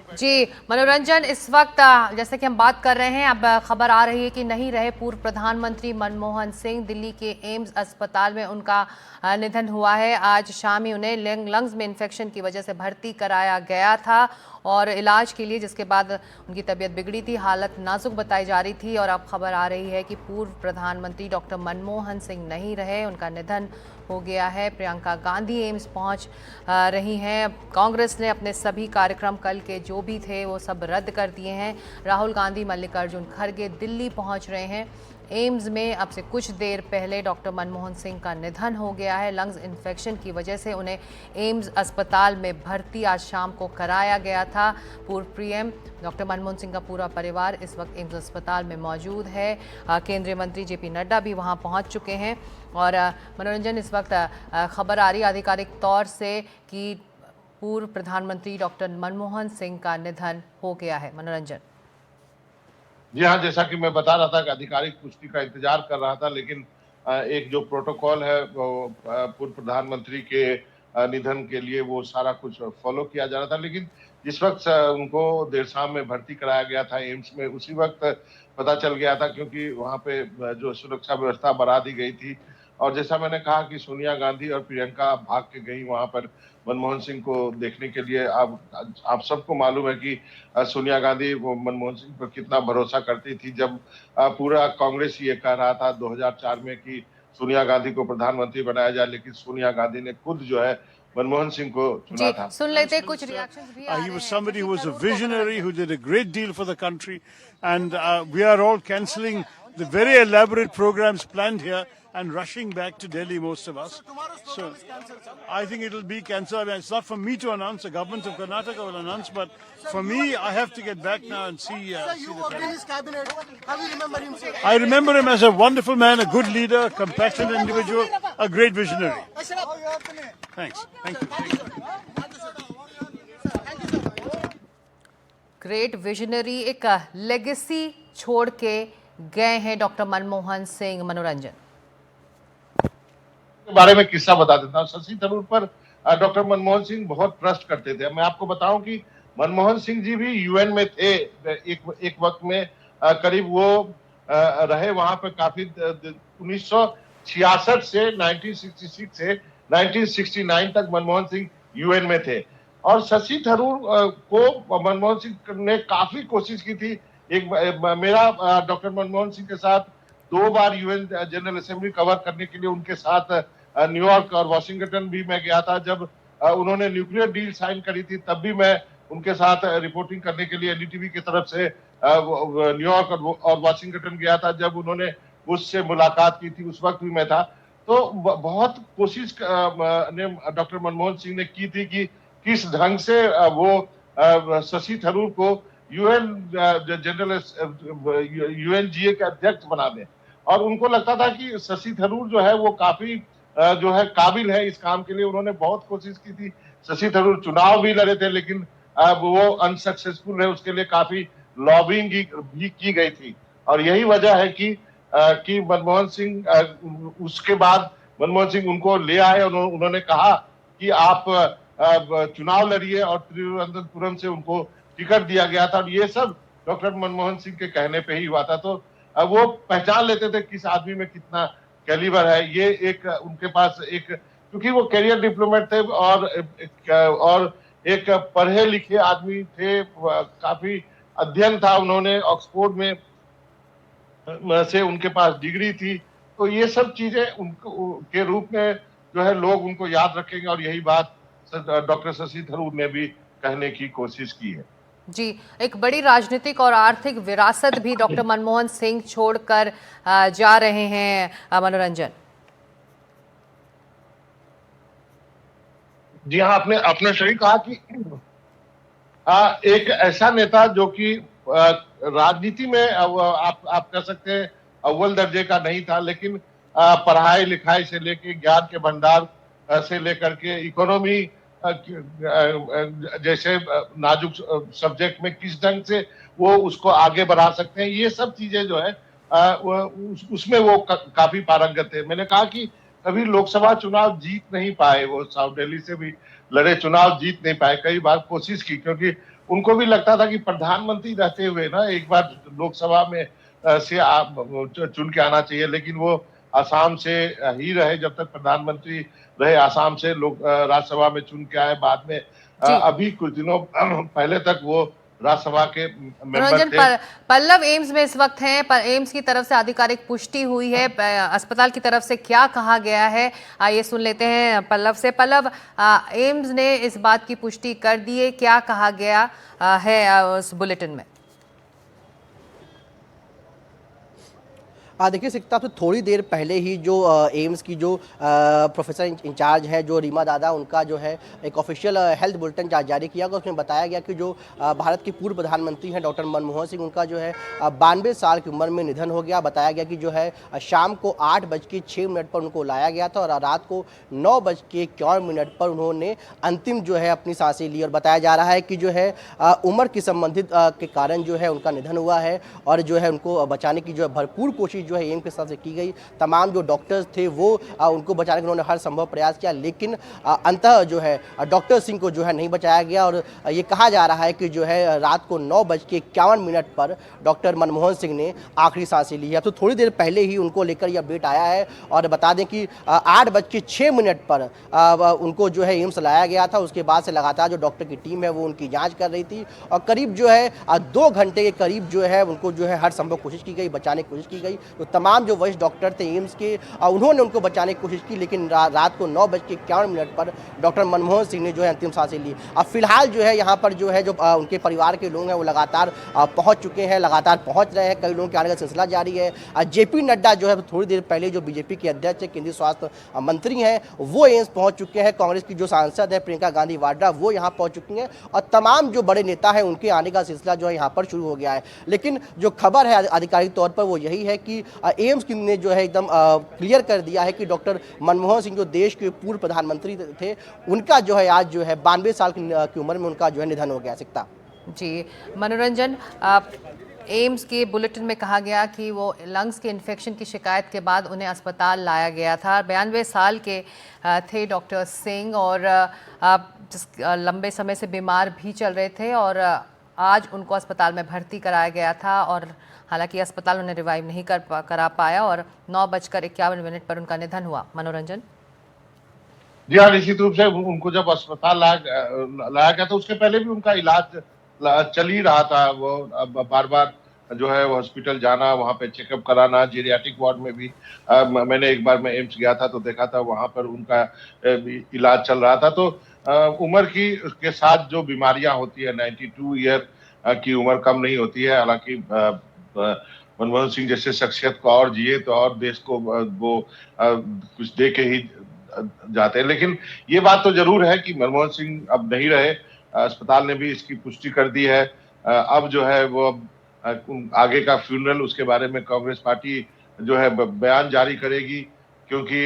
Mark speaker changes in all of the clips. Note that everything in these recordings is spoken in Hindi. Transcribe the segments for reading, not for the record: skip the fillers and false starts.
Speaker 1: जी मनोरंजन, इस वक्त जैसे कि हम बात कर रहे हैं, अब खबर आ रही है कि नहीं रहे पूर्व प्रधानमंत्री मनमोहन सिंह। दिल्ली के एम्स अस्पताल में उनका निधन हुआ है। आज शाम ही उन्हें लंग्स में इन्फेक्शन की वजह से भर्ती कराया गया था और इलाज के लिए, जिसके बाद उनकी तबीयत बिगड़ी थी, हालत नाजुक बताई जा रही थी। और अब खबर आ रही है कि पूर्व प्रधानमंत्री डॉक्टर मनमोहन सिंह नहीं रहे, उनका निधन हो गया है। प्रियंका गांधी एम्स पहुंच रही हैं। कांग्रेस ने अपने सभी कार्यक्रम कल के जो भी थे वो सब रद्द कर दिए हैं। राहुल गांधी, मल्लिकार्जुन खड़गे दिल्ली पहुंच रहे हैं। एम्स में अब से कुछ देर पहले डॉक्टर मनमोहन सिंह का निधन हो गया है। लंग्स इन्फेक्शन की वजह से उन्हें एम्स अस्पताल में भर्ती आज शाम को कराया गया था। पूर्व पीएम डॉक्टर मनमोहन सिंह का पूरा परिवार इस वक्त एम्स अस्पताल में मौजूद है। केंद्रीय मंत्री जेपी नड्डा भी वहां पहुंच चुके हैं। और मनोरंजन, इस वक्त खबर आ रही है आधिकारिक तौर से कि पूर्व प्रधानमंत्री डॉक्टर मनमोहन सिंह का निधन हो गया है। मनोरंजन।
Speaker 2: जी हाँ, जैसा कि मैं बता रहा था कि आधिकारिक पुष्टि का इंतजार कर रहा था, लेकिन एक जो प्रोटोकॉल है वो पूर्व प्रधानमंत्री के निधन के लिए वो सारा कुछ फॉलो किया जा रहा था। लेकिन जिस वक्त उनको देर शाम में भर्ती कराया गया था एम्स में, उसी वक्त पता चल गया था, क्योंकि वहां पे जो सुरक्षा व्यवस्था बढ़ा दी गई थी। और जैसा मैंने कहा कि सोनिया गांधी और प्रियंका भाग के गई वहां पर मनमोहन सिंह को देखने के लिए। आप सबको मालूम है कि सोनिया गांधी वो मनमोहन सिंह पर कितना भरोसा करती थी। जब पूरा कांग्रेस ये कह रहा था 2004 में कि सोनिया गांधी को प्रधानमंत्री बनाया जाए, लेकिन सोनिया गांधी ने खुद जो है मनमोहन सिंह को चुना
Speaker 1: जी
Speaker 2: था।
Speaker 1: सुन लेते, कुछ रिएक्शंस भी आ
Speaker 3: He
Speaker 1: रहे
Speaker 3: was
Speaker 1: हैं।
Speaker 3: somebody
Speaker 1: Shashi
Speaker 3: who was a
Speaker 1: Tharoor को
Speaker 3: visionary,
Speaker 1: मनोरंजन।
Speaker 3: who did a great deal for the country, and we are all cancelling the very elaborate programs planned here and rushing back to Delhi, most of us. So I think it will be cancelled. I mean, it's not for me to announce. The government of Karnataka will announce, but for me, I have to get back now and see. See
Speaker 4: You
Speaker 3: the
Speaker 4: worked in
Speaker 3: family.
Speaker 4: his cabinet. How do you remember him, sir?
Speaker 3: I remember him as a wonderful man, a good leader, a compassionate individual, a great visionary. Thanks. Thank you.
Speaker 1: Great visionary, एक लेगेसी छोड़ के गए हैं डॉक्टर मनमोहन सिंह। मनोरंजन
Speaker 2: के बारे में किस्सा बता देता हूँ। शशि थरूर पर डॉक्टर मनमोहन सिंह बहुत ट्रस्ट करते थे। मैं आपको बताऊं कि मनमोहन सिंह जी भी यूएन में थे एक वक्त में। करीब वो रहे वहां पर काफी 1966 से 1966 से 1969 तक मनमोहन सिंह यूएन में थे। और शशि थरूर को मनमोहन सिंह ने काफी कोशिश की थी। मेरा डॉक्टर मनमोहन सिंह के साथ 2 बार यूएन जनरल असेंबली कवर करने के लिए उनके साथ न्यूयॉर्क और वॉशिंगटन भी मैं गया था। जब उन्होंने न्यूक्लियर डील साइन करी थी, तब भी मैं उनके साथ रिपोर्टिंग करने के लिए एनडीटीवी की तरफ से न्यूयॉर्क और वॉशिंगटन गया था। जब उन्होंने मुझसे मुलाकात की थी, उस वक्त भी मैं था। तो बहुत कोशिश ने डॉक्टर मनमोहन सिंह ने की थी कि किस ढंग से वो शशि थरूर को यूएन जनरल यूएनजीए के अध्यक्ष बना दें। और उनको लगता था कि शशि थरूर जो है वो काफी जो है काबिल है इस काम के लिए। उन्होंने बहुत कोशिश की थी। शशि थरूर चुनाव भी लड़े थे, लेकिन वो अनसक्सेसफुल है। उसके लिए काफी लॉबिंग भी की गई थी। और यही वजह है कि मनमोहन सिंह उसके बाद मनमोहन सिंह उनको ले आए। उन्होंने कहा कि आप चुनाव लड़िए, और तिरुवनंतपुरम से उनको टिकट दिया गया था। और ये सब डॉक्टर मनमोहन सिंह के कहने पे ही हुआ था। तो वो पहचान लेते थे किस आदमी में कितना कैलिबर है। ये एक उनके पास एक, क्योंकि वो कैरियर डिप्लोमेट थे और एक पढ़े लिखे आदमी थे। काफी अध्ययन था, उन्होंने ऑक्सफोर्ड में से उनके पास डिग्री थी। तो ये सब चीजें उनको के रूप में जो है लोग उनको याद रखेंगे। और यही बात डॉक्टर शशि थरूर ने भी कहने की कोशिश की है।
Speaker 1: जी, एक बड़ी राजनीतिक और आर्थिक विरासत भी डॉक्टर मनमोहन सिंह छोड़कर जा रहे हैं। मनोरंजन
Speaker 2: जी हाँ, आपने आपने सही कहा कि एक ऐसा नेता जो कि राजनीति में आप कह सकते हैं अव्वल दर्जे का नहीं था, लेकिन पढ़ाई लिखाई से लेके ज्ञान के भंडार से लेकर के इकोनॉमी जैसे नाजुक सब्जेक्ट में किस ढंग से वो उसको आगे बढ़ा सकते हैं, ये सब चीजें जो है उसमें वो काफी पारंगत थे। मैंने कहा कि कभी लोकसभा चुनाव जीत नहीं पाए, वो साउथ दिल्ली से भी लड़े, चुनाव जीत नहीं पाए। कई बार कोशिश की, क्योंकि उनको भी लगता था कि प्रधानमंत्री रहते हुए ना एक बार लोकसभा में से आप चुन के आना चाहिए, लेकिन वो आसाम से ही रहे जब तक प्रधानमंत्री रहे, आसाम से लोग राज्यसभा में चुन के आए। बाद में
Speaker 1: जी
Speaker 2: अभी कुछ दिनों पहले तक वो राज्यसभा के मेंबर
Speaker 1: मनोरंजन,
Speaker 2: थे।
Speaker 1: पल्लव एम्स में इस वक्त हैं, पर एम्स की तरफ से आधिकारिक पुष्टि हुई है, अस्पताल की तरफ से क्या कहा गया है, आइए सुन लेते हैं पल्लव से। पल्लव, एम्स ने इस बात की पुष्टि कर दी है, क्या कहा गया है उस बुलेटिन में?
Speaker 5: देखिए सिकता तो थोड़ी देर पहले ही जो एम्स की जो प्रोफेसर इंचार्ज है जो रीमा दादा, उनका जो है एक ऑफिशियल हेल्थ बुलेटिन जारी किया गया। उसमें बताया गया कि जो भारत के पूर्व प्रधानमंत्री हैं डॉक्टर मनमोहन सिंह, उनका जो है 92 साल की उम्र में निधन हो गया। बताया गया कि जो है शाम को 8:06 पर उनको लाया गया था और रात को 9:51 पर उन्होंने अंतिम जो है अपनी सांसें ली। और बताया जा रहा है कि जो है उम्र की संबंधित के कारण जो है उनका निधन हुआ है और जो है उनको बचाने की जो है भरपूर कोशिश जो है एम्स के तरफ से की गई। तमाम जो डॉक्टर्स थे वो उनको बचाने के उन्होंने हर संभव प्रयास किया, लेकिन अंततः जो है डॉक्टर सिंह को जो है नहीं बचाया गया। और ये कहा जा रहा है कि जो है रात को 9:51 पर डॉक्टर मनमोहन सिंह ने आखिरी सांसें ली है। तो थोड़ी देर पहले ही उनको लेकर यह अपडेट आया है। और बता दें कि 8:06 पर उनको जो है एम्स लाया गया था। उसके बाद से लगातार जो डॉक्टर की टीम है वो उनकी जाँच कर रही थी और करीब जो है 2 घंटे के करीब जो है उनको जो है हर संभव कोशिश की गई, बचाने की कोशिश की गई। तो तमाम जो वरिष्ठ डॉक्टर थे एम्स के, उन्होंने उनको बचाने की कोशिश की, लेकिन रात को 9:51 पर डॉक्टर मनमोहन सिंह ने जो है अंतिम सांसें ली। अब फिलहाल जो है यहाँ पर जो है जो उनके परिवार के लोग हैं वो लगातार पहुँच चुके हैं, लगातार पहुँच रहे हैं। कई लोगों के आने का सिलसिला जारी है। जेपी नड्डा जो है थोड़ी देर पहले जो बीजेपी के अध्यक्ष केंद्रीय स्वास्थ्य मंत्री हैं वो एम्स पहुँच चुके हैं। कांग्रेस की जो सांसद है प्रियंका गांधी वाड्रा वो यहाँ पहुँच चुकी हैं और तमाम जो बड़े नेता हैं उनके आने का सिलसिला जो है यहाँ पर शुरू हो गया है। लेकिन जो खबर है आधिकारिक तौर पर वो यही है कि एम्स ने जो है एकदम क्लियर कर दिया है कि डॉक्टर मनमोहन सिंह जो देश के पूर्व प्रधानमंत्री थे, उनका जो है आज जो है 92 साल की उम्र में उनका जो है निधन हो गया। सिकता
Speaker 1: जी मनोरंजन, एम्स के बुलेटिन में कहा गया कि वो लंग्स के इन्फेक्शन की शिकायत के बाद उन्हें अस्पताल लाया गया था। 92 साल के थे डॉक्टर सिंह और लंबे समय से बीमार भी चल रहे थे और आज उनको अस्पताल में भर्ती कराया गया था और हालांकि अस्पताल उन्हें रिवाइव नहीं करा पाया और 9:51 पर उनका निधन हुआ। मनोरंजन
Speaker 2: जी हाँ, निश्चित रूप से उनको जब अस्पताल लाया गया था उसके पहले भी उनका इलाज चल ही रहा था। वो बार बार जो है हॉस्पिटल जाना, वहाँ पे चेकअप कराना, जीरियाट्रिक वार्ड में भी मैंने एक बार मैं एम्स गया था तो देखा था वहाँ पर उनका इलाज चल रहा था। तो उम्र की के साथ जो बीमारियां होती है, 92 ईयर की उम्र कम नहीं होती है। हालांकि मनमोहन सिंह जैसे शख्सियत को और जिए तो और देश को वो कुछ दे के ही जाते हैं। लेकिन ये बात तो जरूर है कि मनमोहन सिंह अब नहीं रहे। अस्पताल ने भी इसकी पुष्टि कर दी है। अब जो है वो आगे का फ्यूनरल, उसके बारे में कांग्रेस पार्टी जो है बयान जारी करेगी, क्योंकि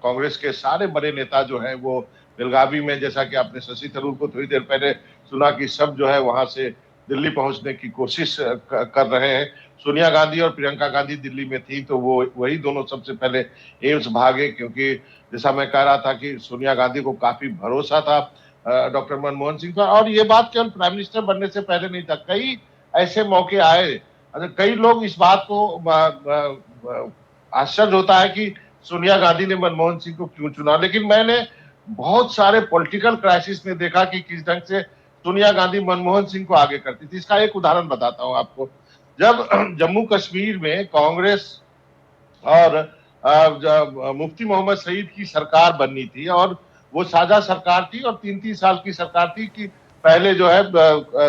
Speaker 2: कांग्रेस के सारे बड़े नेता जो है वो बेलगावी में, जैसा कि आपने शशि थरूर को थोड़ी देर पहले सुना कि सब जो है वहां से दिल्ली पहुंचने की कोशिश कर रहे हैं। सोनिया गांधी और प्रियंका गांधी दिल्ली में थी तो वो वही दोनों सबसे पहले एम्स भागे, क्योंकि जैसा मैं कह रहा था कि सोनिया गांधी को काफी भरोसा था डॉक्टर मनमोहन सिंह पर। और ये बात केवल प्राइम मिनिस्टर बनने से पहले नहीं था, कई ऐसे मौके आए। कई लोग इस बात को आश्चर्य होता है कि सोनिया गांधी ने मनमोहन सिंह को क्यों चुना, लेकिन मैंने बहुत सारे पॉलिटिकल क्राइसिस में देखा कि किस ढंग से सोनिया गांधी मनमोहन सिंह को आगे करती थी। इसका एक उदाहरण बताता हूं आपको। जब जम्मू कश्मीर में कांग्रेस और मुफ्ती मोहम्मद सईद की सरकार बननी थी और वो साझा सरकार थी और 3-3 साल की सरकार थी कि पहले जो है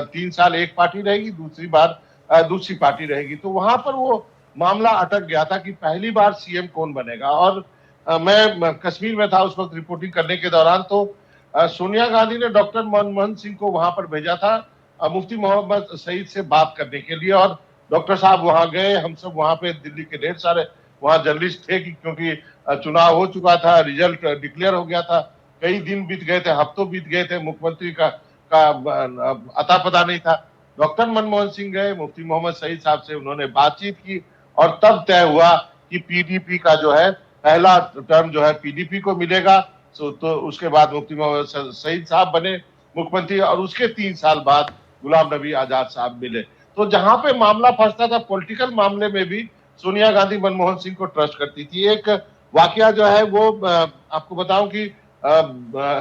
Speaker 2: 3 साल एक पार्टी रहेगी, दूसरी बार दूसरी पार्टी रहेगी। तो वहां पर वो मामला अटक गया था कि पहली बार सीएम कौन बनेगा। और मैं कश्मीर में था उस वक्त रिपोर्टिंग करने के दौरान। तो सोनिया गांधी ने डॉक्टर मनमोहन सिंह को वहां पर भेजा था मुफ्ती मोहम्मद सईद से बात करने के लिए। और डॉक्टर साहब वहां गए, हम सब वहां पे दिल्ली के ढेर सारे वहां जर्नलिस्ट थे कि क्योंकि चुनाव हो चुका था, रिजल्ट डिक्लेयर हो गया था, कई दिन बीत गए थे, हफ्तों बीत गए थे, मुख्यमंत्री का अता पता नहीं था। डॉक्टर मनमोहन सिंह गए, मुफ्ती मोहम्मद सईद साहब से उन्होंने बातचीत की और तब तय हुआ कि पीडीपी का जो है पहला टर्म जो है पीडीपी को मिलेगा। तो उसके बाद मुफ्ती मोहम्मद सईद साहब बने मुख्यमंत्री, और उसके 3 साल बाद गुलाम नबी आजाद साहब मिले। तो जहां पे मामला फंसता था पॉलिटिकल मामले में भी सोनिया गांधी मनमोहन सिंह को ट्रस्ट करती थी। एक वाकया जो है वो आपको बताऊं कि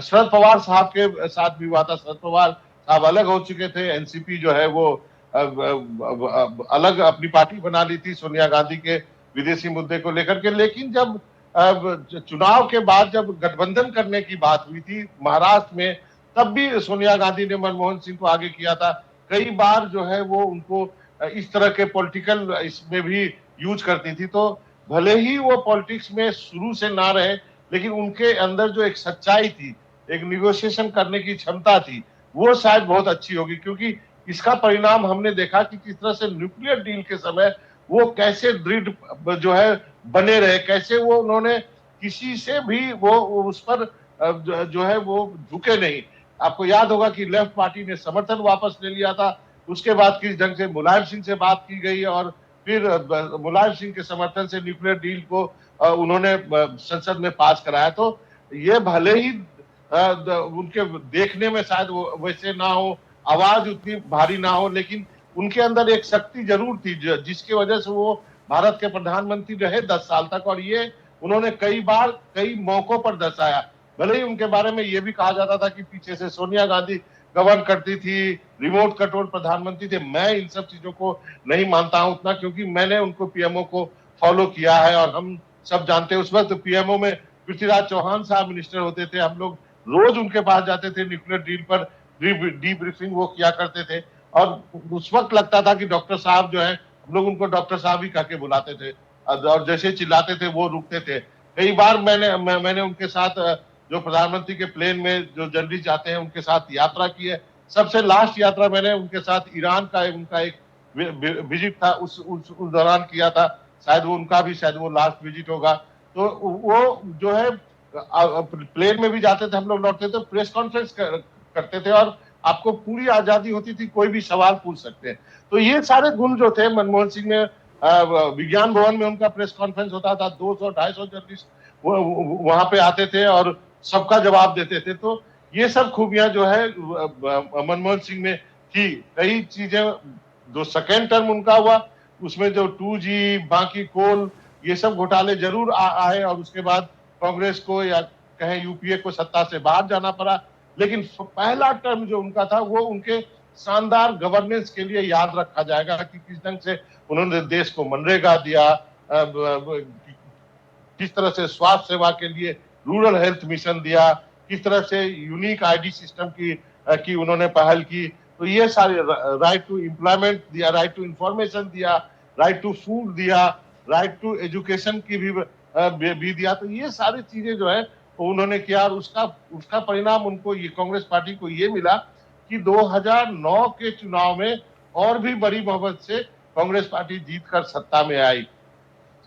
Speaker 2: शरद पवार साहब के साथ भी हुआ था। शरद पवार साहब अलग हो चुके थे, एनसीपी जो है वो अलग अपनी पार्टी बना ली थी सोनिया गांधी के विदेशी मुद्दे को लेकर के। लेकिन जब चुनाव के बाद जब गठबंधन करने की बात हुई थी महाराष्ट्र में, तब भी सोनिया गांधी ने मनमोहन सिंह को आगे किया था। कई बार जो है वो उनको इस तरह के पॉलिटिकल इसमें भी यूज करती थी। तो भले ही वो पॉलिटिक्स में शुरू से ना रहे, लेकिन उनके अंदर जो एक सच्चाई थी, एक निगोशिएशन करने की क्षमता थी, वो शायद बहुत अच्छी होगी। क्योंकि इसका परिणाम हमने देखा कि किस तरह से न्यूक्लियर डील के समय वो कैसे दृढ़ जो है बने रहे, कैसे वो उन्होंने किसी से भी वो उस पर जो है वो झुके नहीं। आपको याद होगा कि लेफ्ट पार्टी ने समर्थन वापस ले लिया था, उसके बाद किस ढंग से मुलायम सिंह से बात की गई और फिर मुलायम सिंह के समर्थन से न्यूक्लियर डील को उन्होंने संसद में पास कराया। तो ये भले ही उनके देखने में शायद वैसे ना हो, आवाज उतनी भारी ना हो, लेकिन उनके अंदर एक शक्ति जरूर थी जिसकी वजह से वो भारत के प्रधानमंत्री रहे 10 साल तक। और ये उन्होंने कई बार कई मौकों पर दर्शाया। भले ही उनके बारे में ये भी कहा जाता था कि पीछे से सोनिया गांधी गवर्न करती थी, रिमोट कंट्रोल प्रधानमंत्री थे। मैं इन सब चीजों को नहीं मानता हूं उतना, क्योंकि मैंने उनको पीएमओ को फॉलो किया है और हम सब जानते हैं उस वक्त पीएमओ में पृथ्वीराज चौहान साहब मिनिस्टर होते थे। हम लोग रोज उनके पास जाते थे, न्यूक्लियर डील पर डीब्रीफिंग वो किया करते थे। और उस वक्त लगता था कि डॉक्टर साहब जो है, हम लोग उनको डॉक्टर साहब ही कह के बुलाते थे और जैसे चिल्लाते थे वो रुकते थे। कई बार मैंने उनके साथ जो प्रधानमंत्री के प्लेन में जो जर्नलिस्ट जाते हैं उनके साथ यात्रा की है। सबसे लास्ट यात्रा मैंने उनके साथ ईरान का उनका एक विजिट था, उस दौरान किया था। शायद वो उनका भी शायद वो लास्ट विजिट होगा। तो वो जो है प्लेन में भी जाते थे, हम लोग लौटते थे, प्रेस कॉन्फ्रेंस करते थे और आपको पूरी आजादी होती थी, कोई भी सवाल पूछ सकते हैं। तो ये सारे गुण जो थे मनमोहन सिंह में, विज्ञान भवन में उनका प्रेस कॉन्फ्रेंस होता था, 200-250 जर्नलिस्ट वहां पे आते थे और सबका जवाब देते थे। तो ये सब खूबियां जो है मनमोहन सिंह में थी। कई चीजें जो सेकेंड टर्म उनका हुआ उसमें जो 2G बाकी कोल ये सब घोटाले जरूर आए और उसके बाद कांग्रेस को या कहें यूपीए को सत्ता से बाहर जाना पड़ा। लेकिन पहला टर्म जो उनका था वो उनके शानदार गवर्नेंस के लिए याद रखा जाएगा कि किस ढंग से उन्होंने देश को मनरेगा दिया, किस तरह से स्वास्थ्य सेवा के लिए रूरल हेल्थ मिशन दिया, किस तरह से यूनिक आईडी सिस्टम की उन्होंने पहल की। तो ये सारे राइट टू एम्प्लॉयमेंट दिया, राइट टू इंफॉर्मेशन दिया, राइट टू फूड दिया, राइट टू एजुकेशन की भी दिया। तो ये सारी चीजें जो है उन्होंने किया और उसका परिणाम उनको ये कांग्रेस पार्टी को ये मिला कि 2009 के चुनाव में और भी बड़ी बहुमत से कांग्रेस पार्टी जीतकर सत्ता में आई।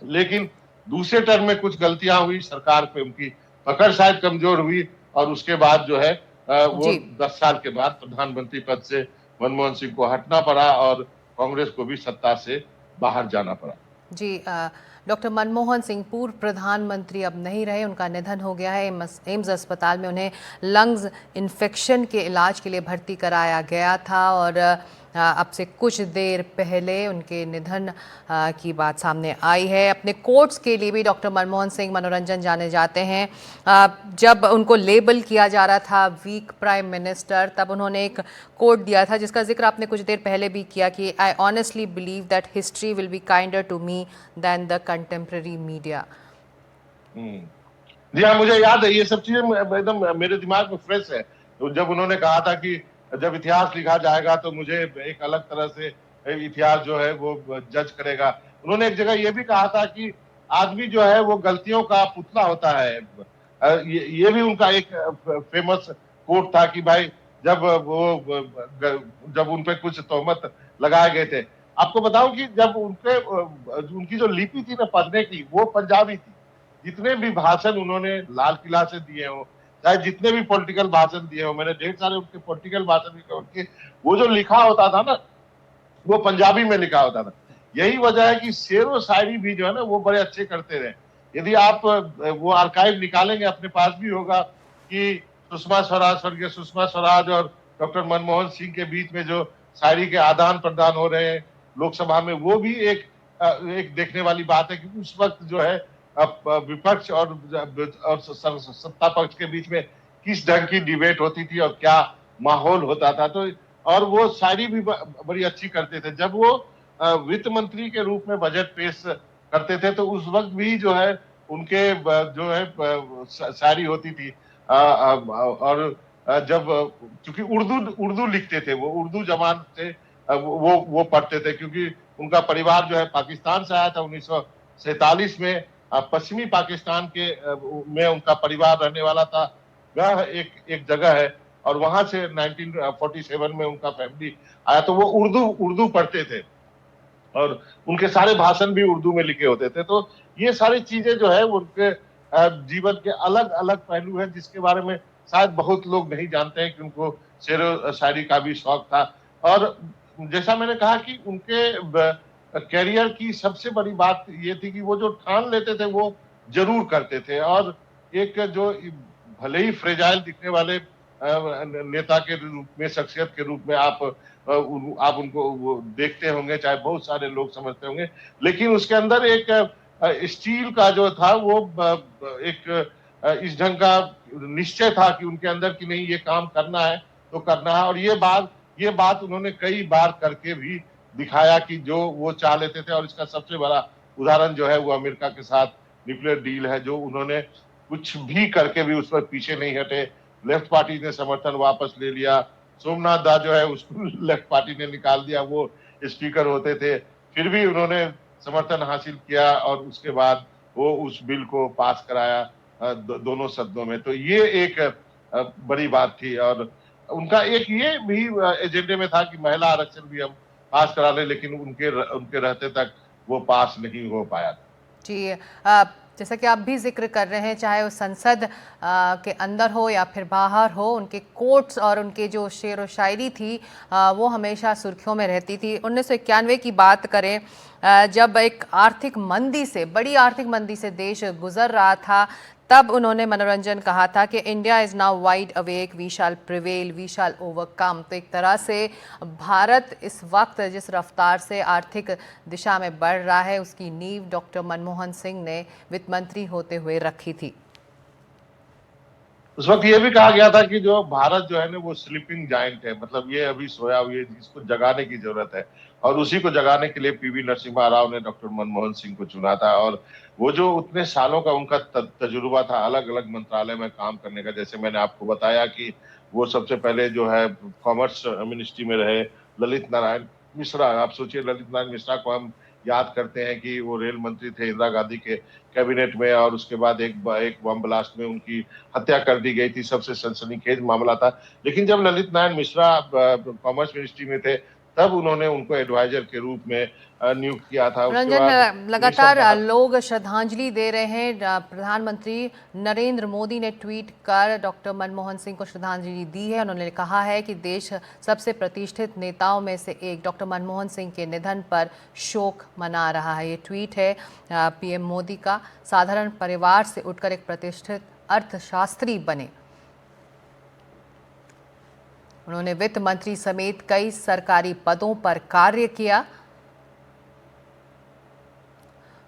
Speaker 2: लेकिन दूसरे टर्म में कुछ गलतियां हुई, सरकार पे उनकी पकड़ शायद कमजोर हुई और उसके बाद जो है वो 10 साल के बाद प्रधानमंत्री पद से मनमोहन सिंह को हटना पड़ा और कांग्रेस को भी सत्ता से बाहर जाना पड़ा।
Speaker 1: जी, डॉक्टर मनमोहन सिंह पूर्व प्रधानमंत्री अब नहीं रहे, उनका निधन हो गया है। एम्स अस्पताल में उन्हें लंग्स इन्फेक्शन के इलाज के लिए भर्ती कराया गया था और अब से कुछ देर पहले उनके निधन की बात सामने आई है। अपने कोट्स के लिए भी डॉक्टर मनमोहन सिंह मनोरंजन जाने जाते हैं। जब उनको लेबल किया जा रहा था वीक प्राइम मिनिस्टर, तब उन्होंने एक कोट दिया था जिसका जिक्र आपने कुछ देर पहले भी किया कि I honestly believe that history will be kinder to me than the contemporary media.
Speaker 2: जी हाँ, मुझे याद है, ये सब चीजें एकदम मेरे दिमाग में फ्रेश है। तो जब उन्होंने कहा था कि जब इतिहास लिखा जाएगा तो मुझे एक अलग तरह से इतिहास जो है वो जज करेगा। उन्होंने एक जगह ये भी कहा था कि आदमी जो है वो गलतियों का पुतला होता है। ये भी उनका एक फेमस कोट था कि भाई जब उन पे कुछ तोहमत लगाए गए थे। आपको बताऊं कि जब उनकी जो लिपि थी ना पढ़ने की, वो पंजाबी थी। जितने भी भाषण उन्होंने लाल किला से दिए हो, चाहे जितने भी पॉलिटिकल भाषण दिए हो, मैंने ढेर सारे उनके पॉलिटिकल भाषण भी उनके वो जो लिखा होता था ना वो पंजाबी में लिखा होता था। यही वजह है कि शेर व शायरी भी जो है ना वो बड़े अच्छे करते रहे। यदि आप वो आर्काइव निकालेंगे, अपने पास भी होगा कि सुषमा स्वराज, स्वर्गीय सुषमा स्वराज और डॉक्टर मनमोहन सिंह के बीच में जो शायरी के आदान प्रदान हो रहे हैं लोकसभा में, वो भी एक देखने वाली बात है कि उस वक्त जो है विपक्ष और सत्ता पक्ष के बीच में किस ढंग की डिबेट होती थी और क्या माहौल होता था। तो और वो शायरी भी बड़ी अच्छी करते थे। जब वो वित्त मंत्री के रूप में बजट पेश करते थे तो उस वक्त भी जो है उनके जो है शायरी होती थी। और जब क्योंकि उर्दू लिखते थे, वो उर्दू जबान से वो पढ़ते थे, क्योंकि उनका परिवार जो है पाकिस्तान से आया था 1947 में। पश्चिमी पाकिस्तान के में उनका परिवार रहने वाला था। वह एक जगह है और वहां से 1947 में उनका फैमिली आया, तो वो उर्दू पढ़ते थे और उनके सारे भाषण भी उर्दू में लिखे होते थे। तो ये सारी चीजें जो है उनके जीवन के अलग अलग पहलू हैं, जिसके बारे में शायद बहुत लोग नहीं जानते हैं कि उनको शेर शायरी का भी शौक था। और जैसा मैंने कहा कि उनके कैरियर की सबसे बड़ी बात ये थी कि वो जो ठान लेते थे वो जरूर करते थे। और एक जो भले ही फ्रेजाइल दिखने वाले नेता के रूप में, शख्सियत के रूप में आप उनको वो देखते होंगे, चाहे बहुत सारे लोग समझते होंगे, लेकिन उसके अंदर एक स्टील का जो था वो एक इस ढंग का निश्चय था कि उनके अंदर कि नहीं, ये काम करना है तो करना है। और ये बात उन्होंने कई बार करके भी दिखाया कि जो वो चाह लेते थे। और इसका सबसे बड़ा उदाहरण जो है वो अमेरिका के साथ न्यूक्लियर डील है, जो उन्होंने कुछ भी करके भी उस पर पीछे नहीं हटे। लेफ्ट पार्टी ने समर्थन वापस ले लिया, सोमनाथ दा जो है उसको लेफ्ट पार्टी ने निकाल दिया, वो स्पीकर होते थे, फिर भी उन्होंने समर्थन हासिल किया और उसके बाद वो उस बिल को पास कराया दोनों सदनों में। तो ये एक बड़ी बात थी। और उनका एक ये भी एजेंडे में था कि महिला आरक्षण भी हम पास करा ले, लेकिन उनके रहते तक वो पास नहीं हो पाया था।
Speaker 1: जी, जैसा कि आप भी जिक्र कर रहे हैं, चाहे वो संसद के अंदर हो या फिर बाहर हो, उनके कोट्स और उनके जो शेर व शायरी थी वो हमेशा सुर्खियों में रहती थी। 1991 की बात करें, जब एक आर्थिक मंदी से, बड़ी आर्थिक मंदी से देश गुजर रहा था, तब उन्होंने मनोरंजन कहा था कि India is now wide awake, we shall prevail, we shall overcome. तो एक तरह से भारत इस वक्त जिस रफ्तार से आर्थिक दिशा में बढ़ रहा है, उसकी नींव डॉक्टर मनमोहन सिंह ने वित्त मंत्री होते हुए रखी थी।
Speaker 2: उस वक्त ये भी कहा गया था कि जो भारत जो है ना वो स्लीपिंग जायंट है, मतलब ये अभी सोया हुआ है, जिसको जगाने की जरूरत है। और उसी को जगाने के लिए पीवी नरसिम्हा राव ने डॉक्टर मनमोहन सिंह को चुना था। और वो जो उतने सालों का उनका तजुर्बा था अलग अलग मंत्रालय में काम करने का, जैसे मैंने आपको बताया कि वो सबसे पहले जो है कॉमर्स मिनिस्ट्री में रहे। ललित नारायण मिश्रा, आप सोचिए, ललित नारायण मिश्रा को हम याद करते हैं कि वो रेल मंत्री थे इंदिरा गांधी के कैबिनेट में, और उसके बाद एक बम ब्लास्ट में उनकी हत्या कर दी गई थी, सबसे सनसनीखेज मामला था। लेकिन जब ललित नारायण मिश्रा कॉमर्स मिनिस्ट्री में थे, तब उन्होंने उनको एडवाइजर के रूप में नियुक्त किया था। उसके बाद
Speaker 1: रंजन, लगातार लोग श्रद्धांजलि दे रहे हैं। प्रधानमंत्री नरेंद्र मोदी ने ट्वीट कर डॉक्टर मनमोहन सिंह को श्रद्धांजलि दी है। उन्होंने कहा है कि देश सबसे प्रतिष्ठित नेताओं में से एक डॉक्टर मनमोहन सिंह के निधन पर शोक मना रहा है। ये ट्वीट है पीएम मोदी का। साधारण परिवार से उठकर एक प्रतिष्ठित अर्थशास्त्री बने। उन्होंने वित्त मंत्री समेत कई सरकारी पदों पर कार्य किया।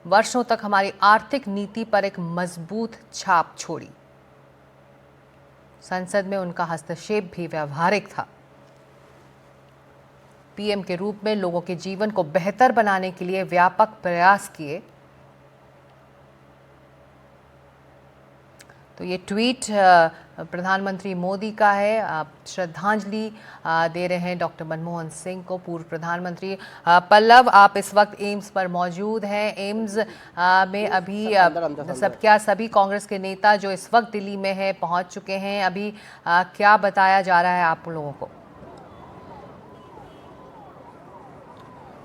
Speaker 1: वर्षों तक हमारी आर्थिक नीति पर एक मजबूत छाप छोड़ी। संसद में उनका हस्तक्षेप भी व्यावहारिक था। पीएम के रूप में लोगों के जीवन को बेहतर बनाने के लिए व्यापक प्रयास किए। तो ये ट्वीट प्रधानमंत्री मोदी का है। आप श्रद्धांजलि दे रहे हैं डॉक्टर मनमोहन सिंह को, पूर्व प्रधानमंत्री। पल्लव, आप इस वक्त एम्स पर मौजूद हैं। एम्स में अभी सभी कांग्रेस के नेता जो इस वक्त दिल्ली में है पहुंच चुके हैं। अभी क्या बताया जा रहा है आप लोगों को?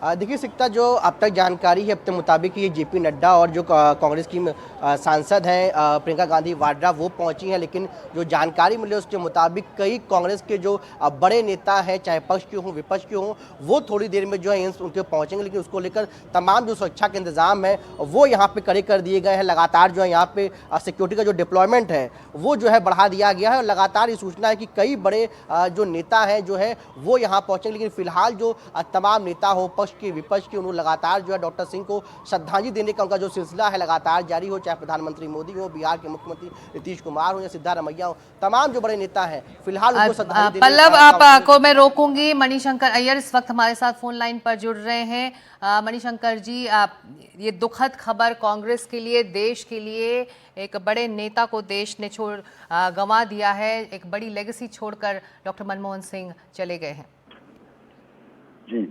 Speaker 5: देखिए सिकता, जो अब तक जानकारी है, अब तक मुताबिक ये जेपी नड्डा और जो कांग्रेस की सांसद हैं प्रियंका गांधी वाड्रा, वो पहुंची हैं। लेकिन जो जानकारी मिली उसके मुताबिक कई कांग्रेस के जो बड़े नेता हैं, चाहे पक्ष के हों विपक्ष के हों, वो थोड़ी देर में जो है एम्स उनके पहुंचेंगे। लेकिन उसको लेकर तमाम जो सुरक्षा के इंतजाम है वो यहाँ पे कड़े कर दिए गए हैं। लगातार जो है यहाँ पे सिक्योरिटी का जो डिप्लॉयमेंट है वो जो है बढ़ा दिया गया है। और लगातार ये सूचना है कि कई बड़े जो नेता हैं जो है वो यहाँ पहुंचेंगे। लेकिन फिलहाल जो तमाम नेता हो, पक्ष के विपक्ष के, उन्होंने लगातार जो है डॉक्टर सिंह को श्रद्धांजलि देने का उनका जो सिलसिला है लगातार जारी हो, चाहे प्रधानमंत्री मोदी हो, बिहार के मुख्यमंत्री नीतीश कुमार हो या सिद्धारमैया हो, तमाम जो बड़े नेता हैं फिलहाल उनको श्रद्धांजलि देने
Speaker 1: पल्लव,
Speaker 5: का
Speaker 1: आपको मैं रोकूंगी। मणिशंकर अय्यर इस वक्त हमारे साथ फोन लाइन पर जुड़ रहे हैं। मणिशंकर जी, ये दुखद खबर कांग्रेस के लिए, देश के लिए, एक बड़े नेता को देश ने गंवा दिया है, एक बड़ी लेगेसी छोड़कर डॉक्टर मनमोहन सिंह चले गए हैं।
Speaker 6: जी,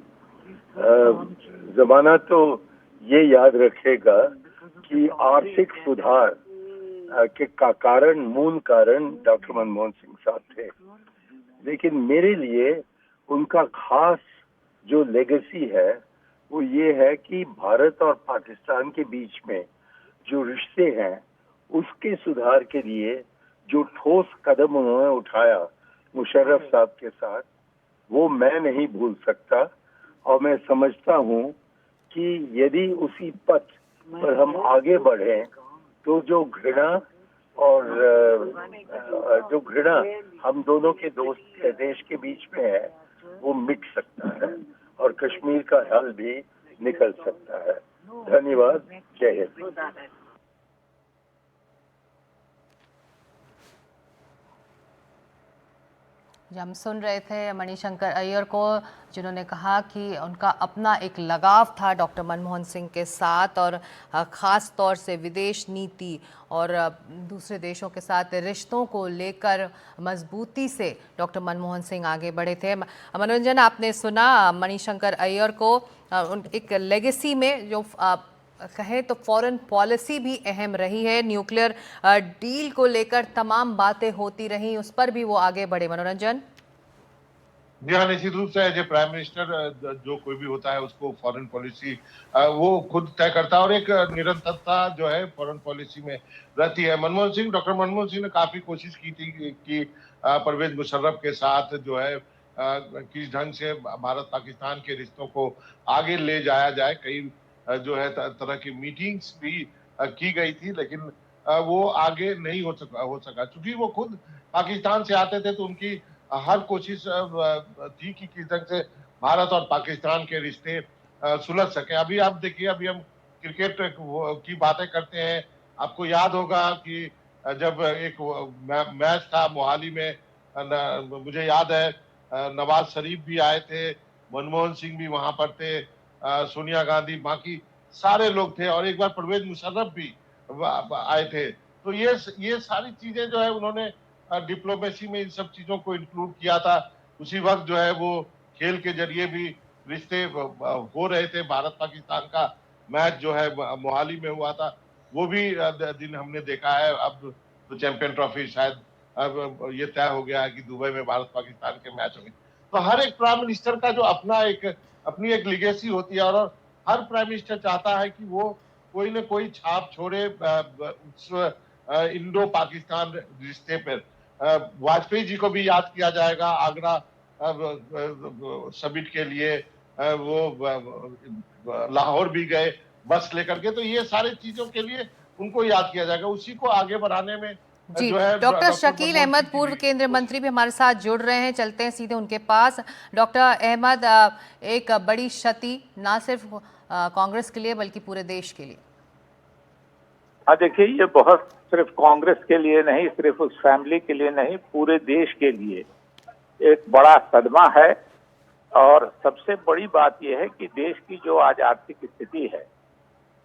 Speaker 6: जमाना तो ये याद रखेगा कि आर्थिक सुधार के मूल कारण डॉक्टर मनमोहन सिंह साहब थे। लेकिन मेरे लिए उनका खास जो लेगेसी है वो ये है कि भारत और पाकिस्तान के बीच में जो रिश्ते हैं उसके सुधार के लिए जो ठोस कदम उन्होंने उठाया मुशर्रफ साहब के साथ, वो मैं नहीं भूल सकता। और मैं समझता हूँ कि यदि उसी पथ पर हम आगे बढ़ें तो जो घृणा हम दोनों के दोस्त देश के बीच में है वो मिट सकता है और कश्मीर का हल भी निकल सकता है। धन्यवाद। जय हिंद।
Speaker 1: हम सुन रहे थे मणिशंकर अय्यर को, जिन्होंने कहा कि उनका अपना एक लगाव था डॉक्टर मनमोहन सिंह के साथ, और ख़ास तौर से विदेश नीति और दूसरे देशों के साथ रिश्तों को लेकर मजबूती से डॉक्टर मनमोहन सिंह आगे बढ़े थे। मनोरंजन, आपने सुना मणिशंकर अय्यर को, एक लेगेसी में जो कहें तो फॉरेन पॉलिसी भी अहम रही है, न्यूक्लियर डील को लेकर तमाम बातें होती रहीं, उस पर भी वो आगे बढ़े। मनोरंजन।
Speaker 2: जी हाँ, निश्चित रूप से एज ए प्राइम मिनिस्टर जो कोई भी होता है उसको फॉरेन पॉलिसी वो खुद तय करता है और एक निरंतरता जो है फॉरेन पॉलिसी में रहती है। डॉक्टर मनमोहन सिंह ने काफी कोशिश की थी कि परवेज मुशर्रफ के साथ जो है किस ढंग से भारत पाकिस्तान के रिश्तों को आगे ले जाया जाए। कई जो है तरह की मीटिंग्स भी की गई थी, लेकिन वो आगे नहीं हो सका। चूंकि वो खुद पाकिस्तान से आते थे तो उनकी हर कोशिश थी कि किस ढंग से भारत और पाकिस्तान के रिश्ते सुलझ सके। अभी आप देखिए, अभी हम क्रिकेट की बातें करते हैं। आपको याद होगा कि जब एक मैच था मोहाली में, मुझे याद है नवाज शरीफ भी आए थे, मनमोहन सिंह भी वहां पर थे, सोनिया गांधी, बाकी सारे लोग थे, और एक बार परवेज मुशर्रफ भी आए थे। तो ये सारी चीजें जो है उन्होंने डिप्लोमेसी में इन सब चीजों को इंक्लूड किया था। उसी वक्त जो है वो खेल के जरिए भी रिश्ते हो रहे थे। भारत पाकिस्तान का मैच जो है मोहाली में हुआ था, वो भी दिन हमने देखा है। अब तो चैंपियन ट्रॉफी शायद अब ये तय हो गया है कि दुबई में भारत पाकिस्तान के मैच होंगे। तो हर एक प्राइम मिनिस्टर का जो अपनी एक लिगेसी होती है, और हर प्राइम मिनिस्टर चाहता है कि वो कोई न कोई छाप छोड़े उस इंडो पाकिस्तान रिश्ते पर। वाजपेयी जी को भी याद किया जाएगा, आगरा समिट के लिए वो लाहौर भी गए बस लेकर के। तो ये सारी चीजों के लिए उनको याद किया जाएगा, उसी को आगे बढ़ाने में
Speaker 1: जी।
Speaker 2: जो है
Speaker 1: डॉक्टर शकील अहमद, पूर्व केंद्रीय मंत्री भी हमारे साथ जुड़ रहे हैं, चलते हैं सीधे उनके पास। डॉक्टर अहमद, एक बड़ी क्षति ना सिर्फ कांग्रेस के लिए बल्कि पूरे देश के लिए।
Speaker 7: हाँ, देखिए, ये बहुत सिर्फ कांग्रेस के लिए नहीं, सिर्फ उस फैमिली के लिए नहीं, पूरे देश के लिए एक बड़ा सदमा है। और सबसे बड़ी बात यह है कि देश की जो आज आर्थिक स्थिति है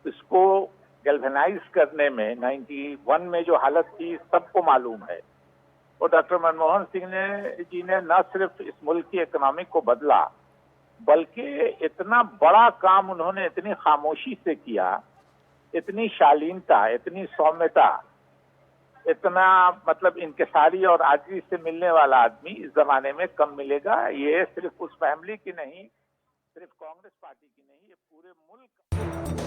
Speaker 7: इसको गैल्वेनाइज करने में 91 में जो हालत थी सबको मालूम है। और डॉक्टर मनमोहन सिंह जी ने न सिर्फ इस मुल्क की इकोनॉमी को बदला, बल्कि इतना बड़ा काम उन्होंने इतनी खामोशी से किया, इतनी शालीनता, इतनी सौम्यता, इतना मतलब इंकिसारी और आजिज़ी से मिलने वाला आदमी इस जमाने में कम मिलेगा। ये सिर्फ उस फैमिली की नहीं सिर्फ कांग्रेस पार्टी की नहीं, ये पूरे मुल्क